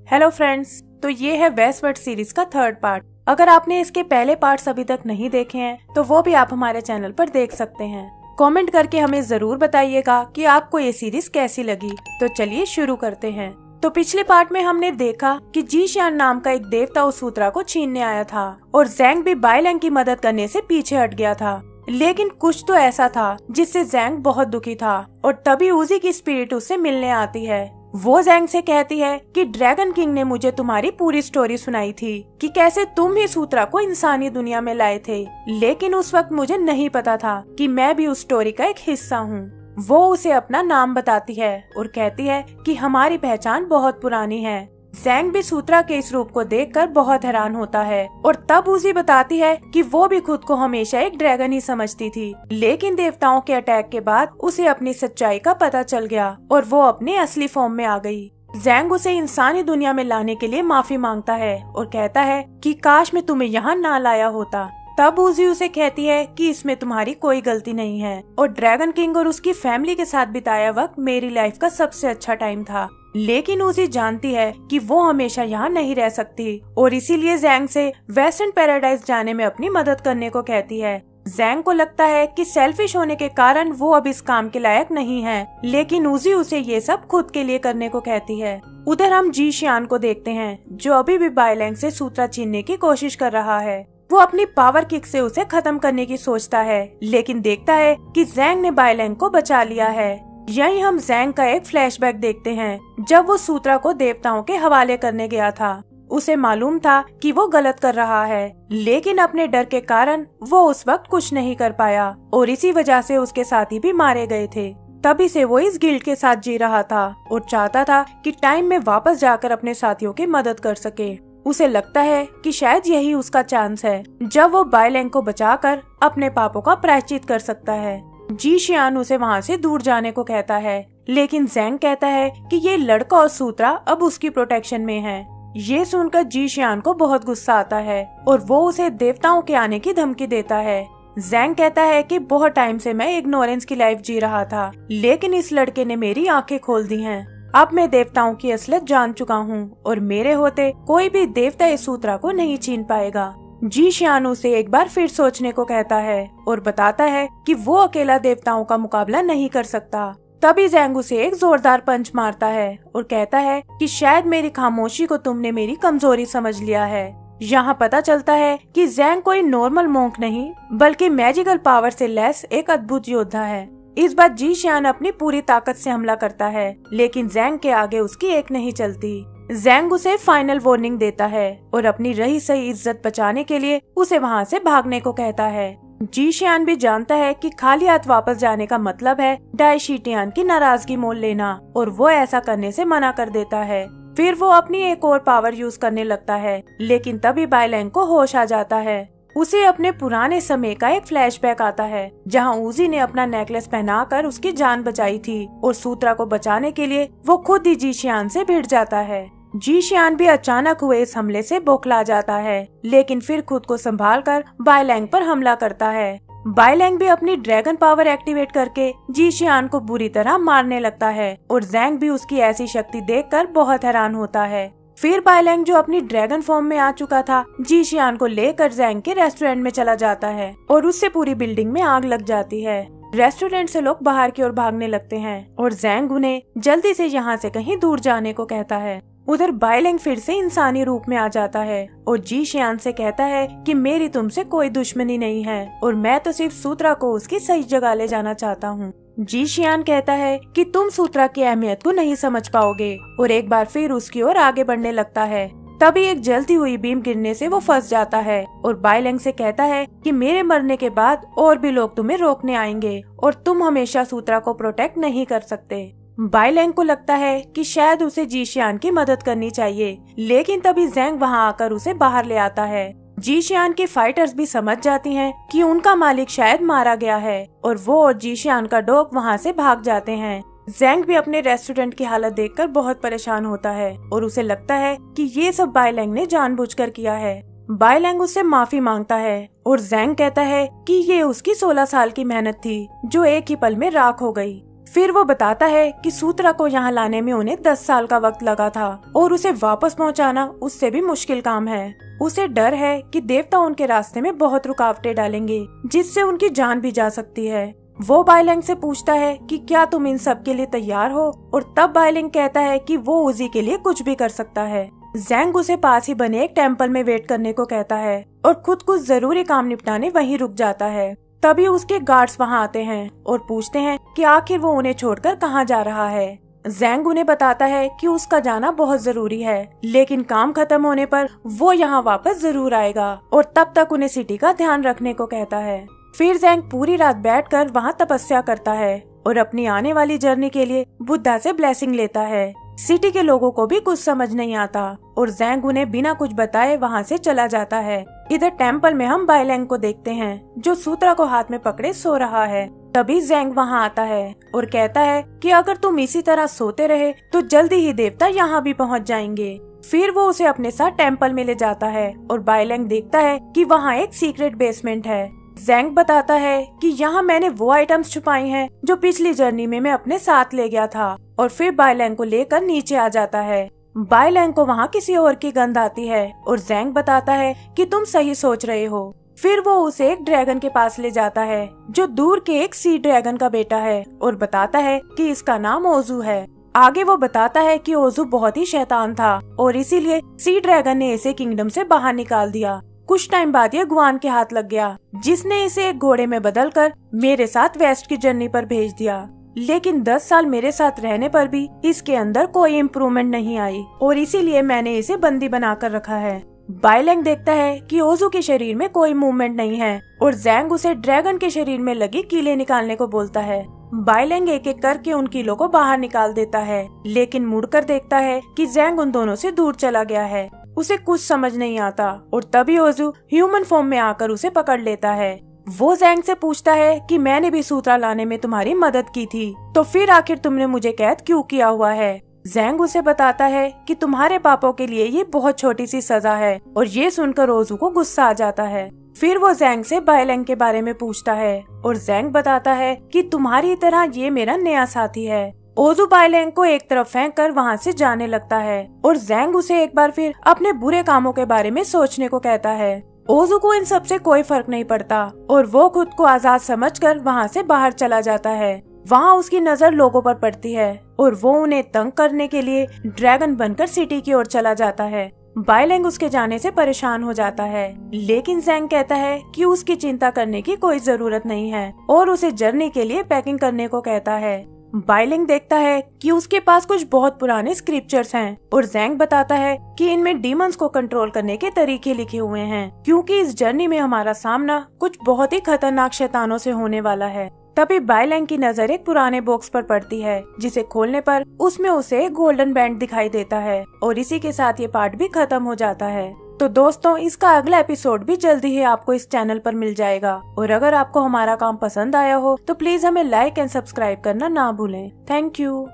Hello friends, तो ये है वेस्टवर्ल्ड सीरीज का थर्ड पार्ट। अगर आपने इसके पहले पार्ट्स अभी तक नहीं देखे हैं तो वो भी आप हमारे चैनल पर देख सकते हैं। कमेंट करके हमें जरूर बताइएगा कि आपको ये सीरीज कैसी लगी। तो चलिए शुरू करते हैं। तो पिछले पार्ट में हमने देखा कि जीशियान नाम का एक देवता उस सूत्रा को छीनने आया था और ज़ैंग भी बाइलैंग की मदद करने से पीछे हट गया था। लेकिन कुछ तो ऐसा था जिससे ज़ैंग बहुत दुखी था और तभी उजी की स्पिरिट उससे मिलने आती है। वो ज़ैंग से कहती है कि ड्रैगन किंग ने मुझे तुम्हारी पूरी स्टोरी सुनाई थी कि कैसे तुम ही सूत्रा को इंसानी दुनिया में लाए थे, लेकिन उस वक्त मुझे नहीं पता था कि मैं भी उस स्टोरी का एक हिस्सा हूँ। वो उसे अपना नाम बताती है और कहती है कि हमारी पहचान बहुत पुरानी है। ज़ैंग भी सूत्रा के इस रूप को देखकर बहुत हैरान होता है और तब उसी बताती है कि वो भी खुद को हमेशा एक ड्रैगन ही समझती थी, लेकिन देवताओं के अटैक के बाद उसे अपनी सच्चाई का पता चल गया और वो अपने असली फॉर्म में आ गई। ज़ैंग उसे इंसानी दुनिया में लाने के लिए माफी मांगता है और कहता है कि काश मैं तुम्हें यहाँ ना लाया होता। तब उजी उसे कहती है कि इसमें तुम्हारी कोई गलती नहीं है और ड्रैगन किंग और उसकी फैमिली के साथ बिताया वक्त मेरी लाइफ का सबसे अच्छा टाइम था। लेकिन उसी जानती है कि वो हमेशा यहाँ नहीं रह सकती और इसीलिए ज़ैंग से वेस्टर्न पैराडाइज जाने में अपनी मदद करने को कहती है। ज़ैंग को लगता है कि सेल्फिश होने के कारण वो अब इस काम के लायक नहीं है, लेकिन उजी उसे ये सब खुद के लिए करने को कहती है। उधर हम जीशियान को देखते हैं जो अभी भी बाइलैंग से सूत्रा छीनने की कोशिश कर रहा है। वो अपनी पावर किक से उसे खत्म करने की सोचता है, लेकिन देखता है कि ज़ैंग ने बाइलैंग को बचा लिया है। यहीं हम ज़ैंग का एक फ्लैशबैक देखते हैं जब वो सूत्रा को देवताओं के हवाले करने गया था। उसे मालूम था कि वो गलत कर रहा है, लेकिन अपने डर के कारण वो उस वक्त कुछ नहीं कर पाया और इसी वजह से उसके साथी भी मारे गए थे। तभी से वो इस गिल्ड के साथ जी रहा था और चाहता था कि टाइम में वापस जाकर अपने साथियों की मदद कर सके। उसे लगता है कि शायद यही उसका चांस है जब वो बाइलैंग को बचाकर अपने पापों का प्रायश्चित कर सकता है। जीशियान उसे वहाँ से दूर जाने को कहता है, लेकिन ज़ैंग कहता है कि ये लड़का और सूत्रा अब उसकी प्रोटेक्शन में है। ये सुनकर जीशियान को बहुत गुस्सा आता है और वो उसे देवताओं के आने की धमकी देता है। ज़ैंग कहता है कि बहुत टाइम से मैं इग्नोरेंस की लाइफ जी रहा था, लेकिन इस लड़के ने मेरी आंखें खोल दी हैं। अब मैं देवताओं की असलियत जान चुका हूँ और मेरे होते कोई भी देवता इस सूत्रा को नहीं छीन पाएगा। जीशियान उसे एक बार फिर सोचने को कहता है और बताता है कि वो अकेला देवताओं का मुकाबला नहीं कर सकता। तभी ज़ैंग उसे एक जोरदार पंच मारता है और कहता है कि शायद मेरी खामोशी को तुमने मेरी कमजोरी समझ लिया है। यहाँ पता चलता है कि ज़ैंग कोई नॉर्मल मॉन्क नहीं बल्कि मैजिकल पावर से लैस एक अद्भुत योद्धा है। इस बार जीशियान अपनी पूरी ताकत से हमला करता है, लेकिन ज़ैंग के आगे उसकी एक नहीं चलती। ज़ैंग उसे फाइनल वार्निंग देता है और अपनी रही सही इज्जत बचाने के लिए उसे वहाँ से भागने को कहता है। जीशियान भी जानता है कि खाली हाथ वापस जाने का मतलब है डाइशिटियान की नाराजगी मोल लेना और वो ऐसा करने से मना कर देता है। फिर वो अपनी एक और पावर यूज करने लगता है, लेकिन तभी बाइलैंग को होश आ जाता है। उसे अपने पुराने समय का एक फ्लैशबैक आता है जहां उजी ने अपना नेकलेस पहनाकर उसकी जान बचाई थी और सूत्रा को बचाने के लिए वो खुद ही जीशियान से भिड़ जाता है। जीशियान भी अचानक हुए इस हमले से बौखला जाता है, लेकिन फिर खुद को संभालकर बाइलैंग पर हमला करता है। बाइलैंग भी अपनी ड्रैगन पावर एक्टिवेट करके जीशियान को बुरी तरह मारने लगता है और ज़ैंग भी उसकी ऐसी शक्ति देखकर बहुत हैरान होता है। फिर बाइलैंग जो अपनी ड्रैगन फॉर्म में आ चुका था जीशियान को लेकर ज़ैंग के रेस्टोरेंट में चला जाता है और उससे पूरी बिल्डिंग में आग लग जाती है। रेस्टोरेंट से लोग बाहर की ओर भागने लगते हैं और ज़ैंग उन्हें जल्दी से यहाँ से कहीं दूर जाने को कहता है। उधर बाइलैंग फिर से इंसानी रूप में आ जाता है और जीशियान से कहता है कि मेरी तुमसे कोई दुश्मनी नहीं है और मैं तो सिर्फ सूत्रा को उसकी सही जगह ले जाना चाहता हूँ। जीशियान कहता है कि तुम सूत्रा की अहमियत को नहीं समझ पाओगे और एक बार फिर उसकी ओर आगे बढ़ने लगता है। तभी एक जलती हुई बीम गिरने से वो फंस जाता है और बाइलैंग से कहता है कि मेरे मरने के बाद और भी लोग तुम्हें रोकने आएंगे और तुम हमेशा सूत्रा को प्रोटेक्ट नहीं कर सकते। बाइलैंग को लगता है कि शायद उसे जीशियान की मदद करनी चाहिए, लेकिन तभी ज़ैंग वहां आकर उसे बाहर ले आता है। जीशियान की फाइटर्स भी समझ जाती हैं कि उनका मालिक शायद मारा गया है और वो और जीशियान का डॉग वहां से भाग जाते हैं। ज़ैंग भी अपने रेस्टोरेंट की हालत देखकर बहुत परेशान होता है और उसे लगता है कि ये सब बाइलैंग ने जानबूझकर किया है। बाइलैंग उससे माफी मांगता है और ज़ैंग कहता है कि ये उसकी 16 साल की मेहनत थी जो एक ही पल में राख हो गई। फिर वो बताता है कि सूत्रा को यहाँ लाने में उन्हें 10 साल का वक्त लगा था और उसे वापस पहुँचाना उससे भी मुश्किल काम है। उसे डर है कि देवता उनके रास्ते में बहुत रुकावटें डालेंगे जिससे उनकी जान भी जा सकती है। वो बाइलैंग से पूछता है कि क्या तुम इन सब के लिए तैयार हो, और तब बाइलैंग कहता है कि वो उजी के लिए कुछ भी कर सकता है। जैंग उसे पास ही बने एक टेम्पल में वेट करने को कहता है और खुद कुछ जरूरी काम निपटाने वहीं रुक जाता है। तभी उसके गार्ड्स वहाँ आते हैं और पूछते हैं कि आखिर वो उन्हें छोड़कर कहाँ जा रहा है। जैंग उन्हें बताता है कि उसका जाना बहुत जरूरी है, लेकिन काम खत्म होने पर वो यहाँ वापस जरूर आएगा और तब तक उन्हें सिटी का ध्यान रखने को कहता है। फिर जैंग पूरी रात बैठकर वहाँ तपस्या करता है और अपनी आने वाली जर्नी के लिए बुद्धा से ब्लेसिंग लेता है। सिटी के लोगों को भी कुछ समझ नहीं आता और जैंग उन्हें बिना कुछ बताए वहाँ से चला जाता है। इधर टेम्पल में हम बाइलैंग को देखते हैं जो सूत्रा को हाथ में पकड़े सो रहा है। तभी जैंग वहाँ आता है और कहता है कि अगर तुम इसी तरह सोते रहे तो जल्दी ही देवता यहाँ भी पहुँच जाएंगे। फिर वो उसे अपने साथ टेम्पल में ले जाता है और बाइलैंग देखता है कि वहाँ एक सीक्रेट बेसमेंट है। जैंग बताता है कि यहाँ मैंने वो आइटम्स छुपाई हैं जो पिछली जर्नी में मैं अपने साथ ले गया था, और फिर बाइलैंग को लेकर नीचे आ जाता है। बाइलैंग को वहाँ किसी और की गंध आती है और जैंग बताता है कि तुम सही सोच रहे हो। फिर वो उसे एक ड्रैगन के पास ले जाता है जो दूर के एक सी ड्रैगन का बेटा है और बताता है कि इसका नाम ओजू है। आगे वो बताता है कि ओजू बहुत ही शैतान था और इसीलिए सी ड्रैगन ने इसे किंगडम से बाहर निकाल दिया। कुछ टाइम बाद ये गुआन के हाथ लग गया जिसने इसे एक घोड़े में बदलकर मेरे साथ वेस्ट की जर्नी पर भेज दिया। लेकिन 10 साल मेरे साथ रहने पर भी इसके अंदर कोई इम्प्रूवमेंट नहीं आई और इसीलिए मैंने इसे बंदी बनाकर रखा है। बाइलैंग देखता है कि ओजू के शरीर में कोई मूवमेंट नहीं है और जैंग उसे ड्रैगन के शरीर में लगी कीलें निकालने को बोलता है। बाइलैंग एक एक करके उन कीलों को बाहर निकाल देता है, लेकिन मुड़कर देखता है कि जैंग उन दोनों से दूर चला गया है। उसे कुछ समझ नहीं आता और तभी ओजू ह्यूमन फॉर्म में आकर उसे पकड़ लेता है। वो जैंग से पूछता है कि मैंने भी सूत्रा लाने में तुम्हारी मदद की थी, तो फिर आखिर तुमने मुझे कैद क्यों किया हुआ है। जैंग उसे बताता है कि तुम्हारे पापों के लिए ये बहुत छोटी सी सजा है, और ये सुनकर ओजू को गुस्सा आ जाता है। फिर वो जैंग से बाइलैंग के बारे में पूछता है और जैंग बताता है कि तुम्हारी तरह ये मेरा नया साथी है। ओजू बाइलैंग को एक तरफ फेंक कर वहाँ से जाने लगता है और जैंग उसे एक बार फिर अपने बुरे कामों के बारे में सोचने को कहता है। ओजू को इन सब से कोई फर्क नहीं पड़ता और वो खुद को आजाद समझकर वहाँ से बाहर चला जाता है। वहाँ उसकी नजर लोगों पर पड़ती है और वो उन्हें तंग करने के लिए ड्रैगन बनकर सिटी की ओर चला जाता है। बाइलैंग उसके जाने से परेशान हो जाता है, लेकिन जैंग कहता है कि उसकी चिंता करने की कोई जरूरत नहीं है और उसे जर्नी के लिए पैकिंग करने को कहता है। बाइलैंग देखता है कि उसके पास कुछ बहुत पुराने स्क्रिप्चर्स हैं और जैंग बताता है कि इनमें डीमंस को कंट्रोल करने के तरीके लिखे हुए हैं, क्योंकि इस जर्नी में हमारा सामना कुछ बहुत ही खतरनाक शैतानों से होने वाला है। तभी बाइलैंग की नजर एक पुराने बॉक्स पर पड़ती है जिसे खोलने पर उसमें उसे एक गोल्डन बैंड दिखाई देता है और इसी के साथ ये पार्ट भी खत्म हो जाता है। तो दोस्तों, इसका अगला एपिसोड भी जल्दी ही आपको इस चैनल पर मिल जाएगा और अगर आपको हमारा काम पसंद आया हो तो प्लीज हमें लाइक एंड सब्सक्राइब करना ना भूलें। Thank you.